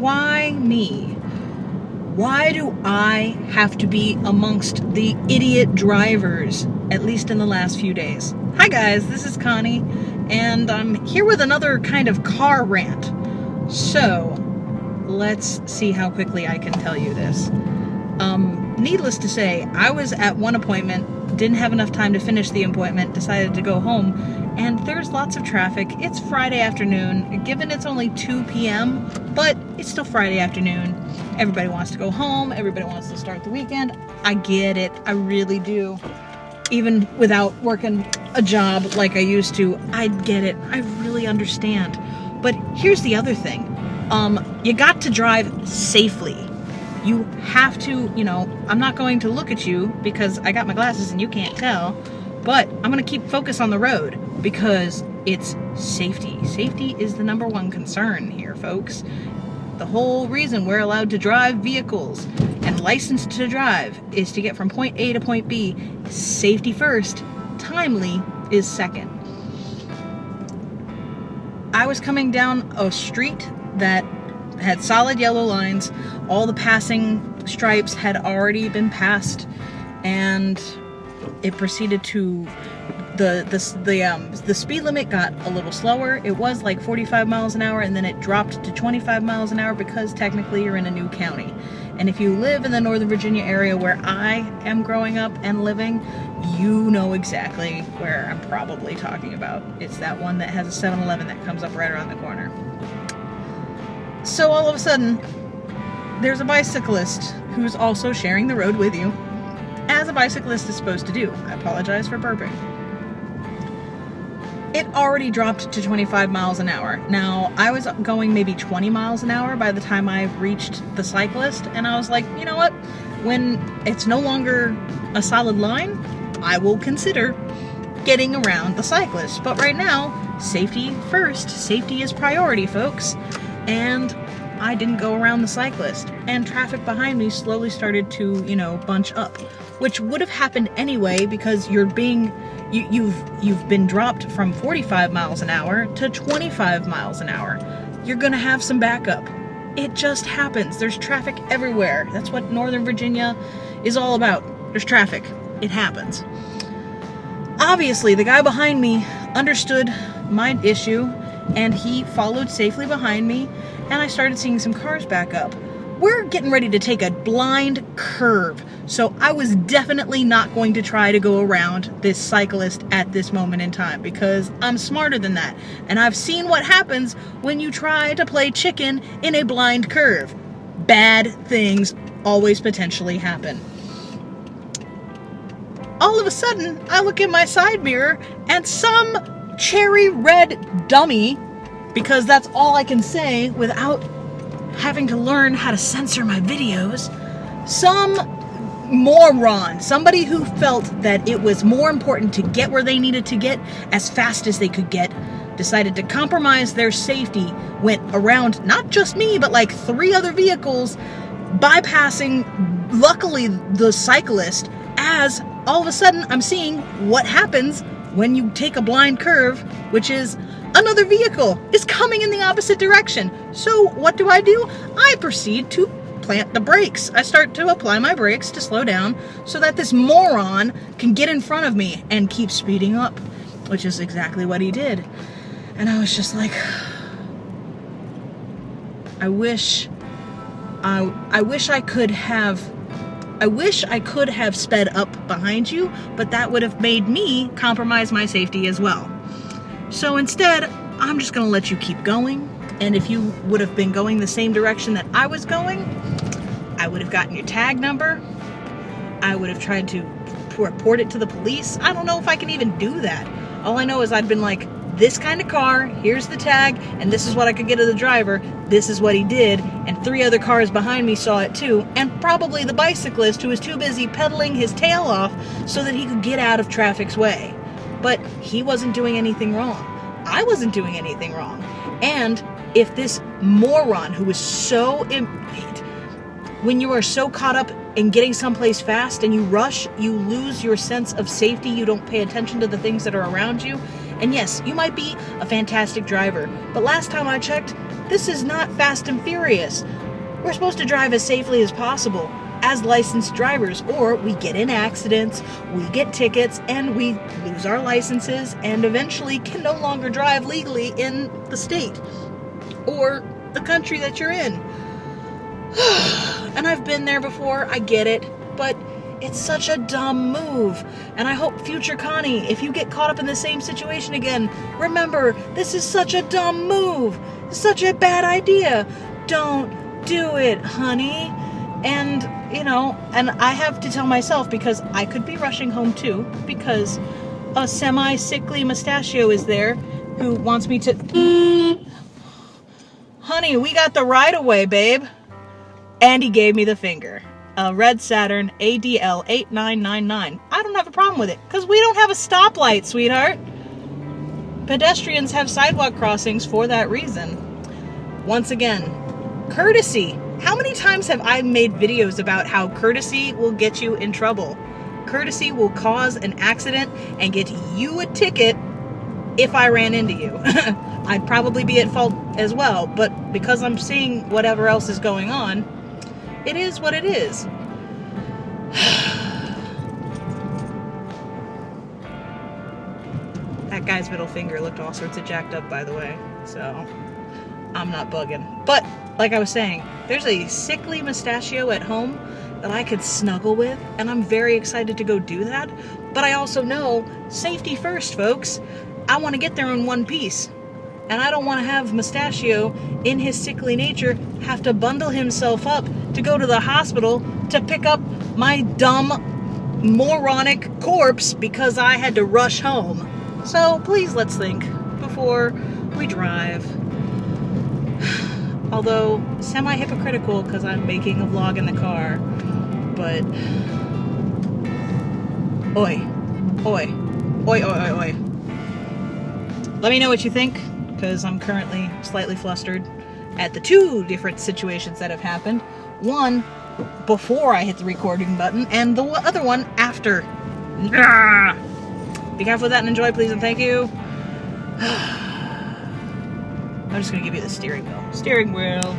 Why me? Why do I have to be amongst the idiot drivers, at least in the last few days? Hi guys, this is Connie, and I'm here with another kind of car rant. So, let's see how quickly I can tell you this. Needless to say, I was at one appointment, didn't have enough time to finish the appointment, decided to go home, and there's lots of traffic. It's Friday afternoon, given it's only 2 p.m., but it's still Friday afternoon. Everybody wants to go home, everybody wants to start the weekend. I get it, I really do. Even without working a job like I used to, I get it, I really understand. But here's the other thing, you got to drive safely. You have to, I'm not going to look at you because I got my glasses and you can't tell, but I'm going to keep focus on the road because it's safety. Safety is the number one concern here, folks. The whole reason we're allowed to drive vehicles and licensed to drive is to get from point A to point B. Safety first, timely is second. I was coming down a street that had solid yellow lines. All the passing stripes had already been passed, and it proceeded to the speed limit got a little slower. It was like 45 miles an hour, and then it dropped to 25 miles an hour because technically you're in a new county. And if you live in the Northern Virginia area where I am growing up and living, you know exactly where I'm probably talking about. It's that one that has a 7-Eleven that comes up right around the corner. So all of a sudden, there's a bicyclist who's also sharing the road with you, as a bicyclist is supposed to do. I apologize for burping. It already dropped to 25 miles an hour. Now, I was going maybe 20 miles an hour by the time I reached the cyclist, and I was like, you know what? When it's no longer a solid line, I will consider getting around the cyclist. But right now, safety first. Safety is priority, folks. And I didn't go around the cyclist, and traffic behind me slowly started to, bunch up, which would have happened anyway because you've been dropped from 45 miles an hour to 25 miles an hour. You're gonna have some backup. It just happens. There's traffic everywhere. That's what Northern Virginia is all about. There's traffic. It happens. Obviously, the guy behind me understood my issue, and he followed safely behind me, and I started seeing some cars back up. We're getting ready to take a blind curve, so I was definitely not going to try to go around this cyclist at this moment in time because I'm smarter than that, and I've seen what happens when you try to play chicken in a blind curve. Bad things always potentially happen. All of a sudden, I look in my side mirror, and some cherry red dummy, because that's all I can say without having to learn how to censor my videos, some moron, somebody who felt that it was more important to get where they needed to get as fast as they could get, decided to compromise their safety, went around not just me, but like 3 other vehicles, bypassing, luckily, the cyclist, as all of a sudden I'm seeing what happens when you take a blind curve, which is another vehicle is coming in the opposite direction. So what do? I proceed to plant the brakes. I start to apply my brakes to slow down so that this moron can get in front of me and keep speeding up, which is exactly what he did. And I was just like, I wish I could have sped up behind you, but that would have made me compromise my safety as well. So instead, I'm just going to let you keep going, and if you would have been going the same direction that I was going, I would have gotten your tag number. I would have tried to report it to the police. I don't know if I can even do that. All I know is I'd been like, this kind of car, here's the tag, and this is what I could get of the driver, this is what he did, and 3 other cars behind me saw it too, and probably the bicyclist who was too busy pedaling his tail off so that he could get out of traffic's way. But he wasn't doing anything wrong. I wasn't doing anything wrong. And if this moron who was so... When you are so caught up in getting someplace fast and you rush, you lose your sense of safety, you don't pay attention to the things that are around you. And yes, you might be a fantastic driver, but last time I checked, this is not Fast and Furious. We're supposed to drive as safely as possible as licensed drivers, or we get in accidents, we get tickets, and we lose our licenses, and eventually can no longer drive legally in the state or the country that you're in. And I've been there before, I get it, but it's such a dumb move. And I hope future Connie, if you get caught up in the same situation again, remember, this is such a dumb move. It's such a bad idea. Don't do it, honey. And, and I have to tell myself, because I could be rushing home too, because a semi-sickly mustachio is there who wants me to... Honey, we got the right of way, babe. And he gave me the finger. A red Saturn ADL 8999. I don't have a problem with it, because we don't have a stoplight, sweetheart. Pedestrians have sidewalk crossings for that reason. Once again, courtesy. How many times have I made videos about how courtesy will get you in trouble? Courtesy will cause an accident and get you a ticket if I ran into you. I'd probably be at fault as well, but because I'm seeing whatever else is going on, it is what it is. That guy's middle finger looked all sorts of jacked up, by the way, so I'm not bugging. But, like I was saying, there's a sickly mustachio at home that I could snuggle with, and I'm very excited to go do that. But I also know, safety first, folks. I want to get there in one piece. And I don't want to have Mustachio, in his sickly nature, have to bundle himself up to go to the hospital to pick up my dumb, moronic corpse because I had to rush home. So please let's think before we drive. Although, semi-hypocritical because I'm making a vlog in the car. But, oi. Let me know what you think, because I'm currently slightly flustered at the two different situations that have happened. One before I hit the recording button, and the other one after. Be careful with that and enjoy, please, and thank you. I'm just going to give you the steering wheel. Steering wheel.